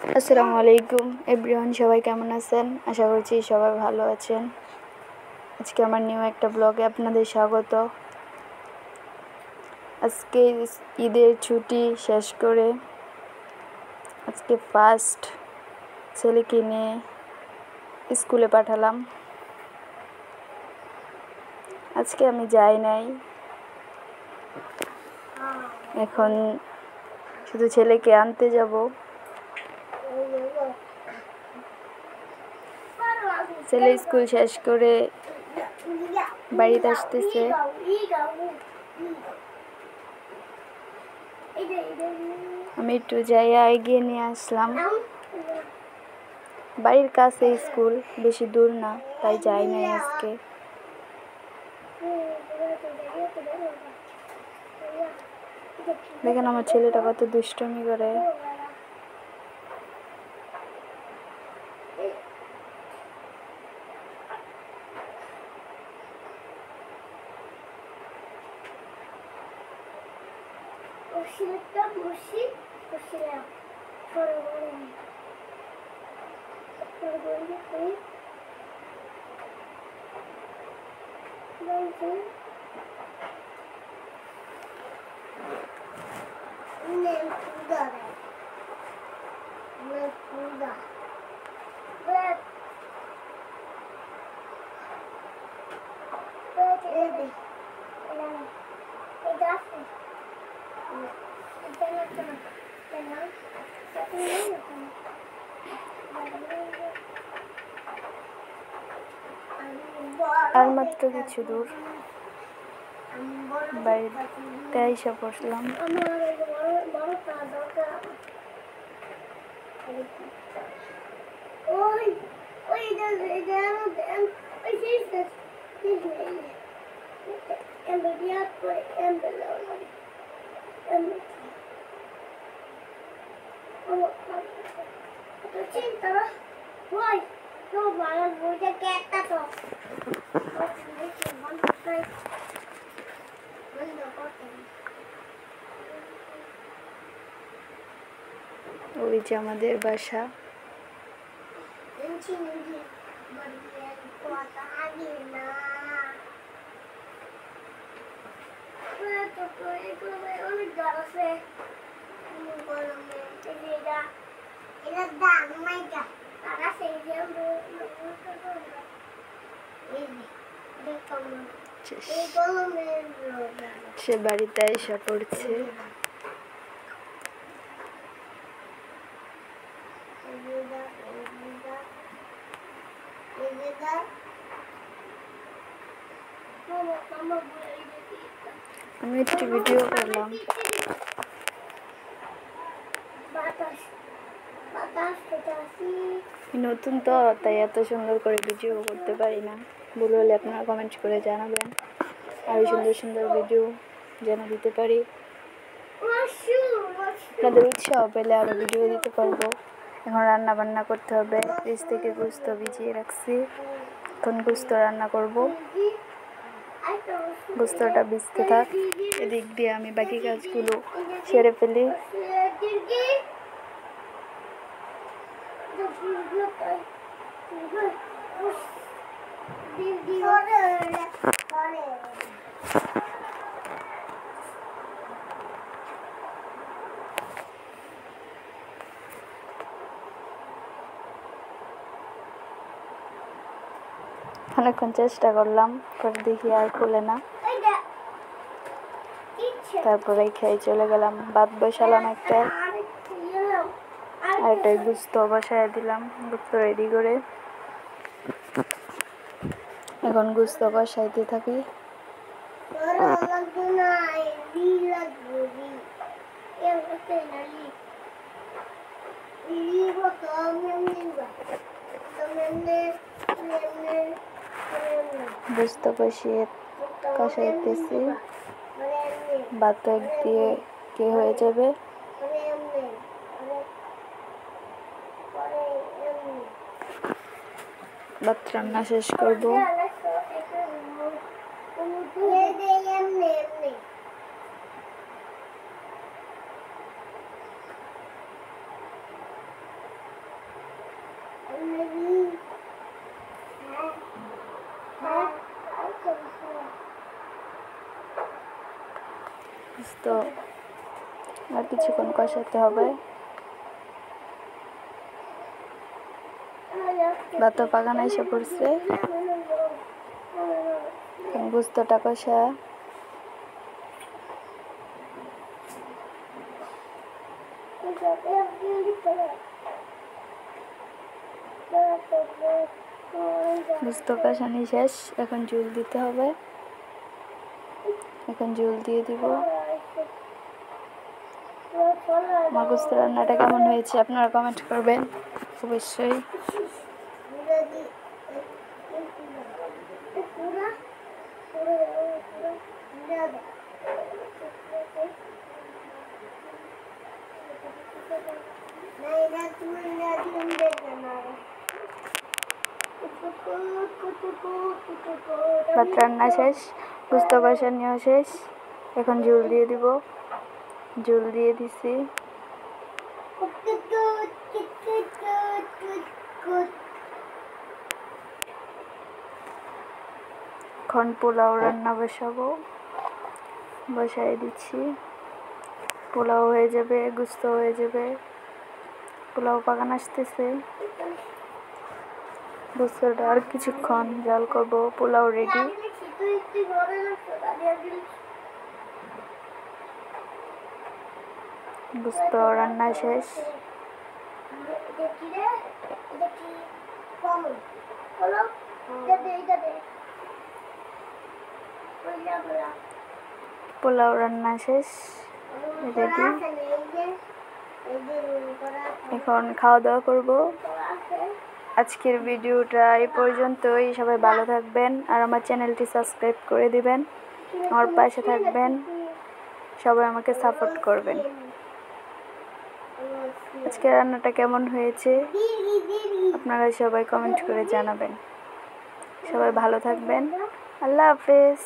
আসসালামু আলাইকুম এভরিওয়ান, সবাই কেমন আছেন? আশা করছি সবাই ভালো আছেন। আজকে আমার নিউ একটা ব্লগে আপনাদের স্বাগত। আজকে ঈদের ছুটি শেষ করে আজকে ফার্স্ট ছেলেকে নিয়ে স্কুলে পাঠালাম। আজকে আমি যাই নাই, এখন শুধু ছেলেকে আনতে যাব। ছেলে স্কুল শেষ করে বাড়িতে আসতেছে। আমি একটু যাইয়া এগিয়ে নিয়ে আসলাম। বাড়ির কাছে স্কুল, বেশি দূর না, তাই যাই নাই আজকে। দেখেন আমার ছেলেটা কত দুষ্টুমি করে। আর মাত্র কিছু দূর বাড়িতে এসে বসলাম। ওই যে আমাদের বাসা। সে বাড়িতে এসে পড়ছে। আমি একটু ভিডিও করলাম। নতুন তো, তাই এত সুন্দর করে ভিডিও করতে পারি না। ভুল হলে আপনারা কমেন্ট করে জানাবেন, আরো সুন্দর সুন্দর ভিডিও যেন দিতে পারি। আপনাদের উৎসাহ পেলে আরো ভিডিও দিতে পারবো। এখন রান্না বান্না করতে হবে। ফ্রিজ থেকে গোস্ত ভিজিয়ে রাখছি, এখন গোস্ত রান্না করব। গোস্তটা ভিজতে থাক, এদিক দিয়ে আমি বাকি কাজগুলো সেরে ফেলি। অনেকক্ষণ চেষ্টা করলাম, পরে দেখি আর খুলে না। তারপরে খেয়ে চলে গেলাম। ভাত বসালাম একটা, আর একটা গুস্ত বসায় দিলাম। গুস্ত রেডি করে এখন গুস্ত কষাইতে থাকি। গুস্ত কষাইতেছি, ভাত দিয়ে কে হয়ে যাবে। ভাত রান্না শেষ করব। তো আর কিছুক্ষণ কষাতে হবে। ভাত পাকানো এসে পড়ছে, গোস্তটা কষা। গোস্ত কষানি শেষ, এখন ঝোল দিতে হবে। এখন ঝোল দিয়ে দিব। আমার গোস্ত রান্নাটা কেমন হয়েছে আপনারা কমেন্ট করবেন অবশ্যই। ভাত রান্না শেষ, গোস্ত কষানিও শেষ, এখন ঝোল দিয়ে দিব। ঝোল দিয়ে দিছি। এখন পোলাও রান্না বসাই দিচ্ছি। পোলাও হয়ে যাবে, গোস্ত হয়ে যাবে। পোলাও পাকান আসতেছে, গোস্তটা আর কিছুক্ষণ জাল করব। পোলাও রেডি। গোস্ত রান্না শেষ। পোলাও রান্না শেষ, রেডি। এখন খাওয়া দাওয়া করব। আজকের ভিডিওটা এই পর্যন্তই। সবাই ভালো থাকবেন আর আমার চ্যানেলটি সাবস্ক্রাইব করে দিবেন, আমার পাশে থাকবেন, সবাই আমাকে সাপোর্ট করবেন। আজকে রান্নাটা কেমন হয়েছে আপনারা সবাই কমেন্ট করে জানাবেন। সবাই ভালো থাকবেন। আল্লাহ হাফেজ।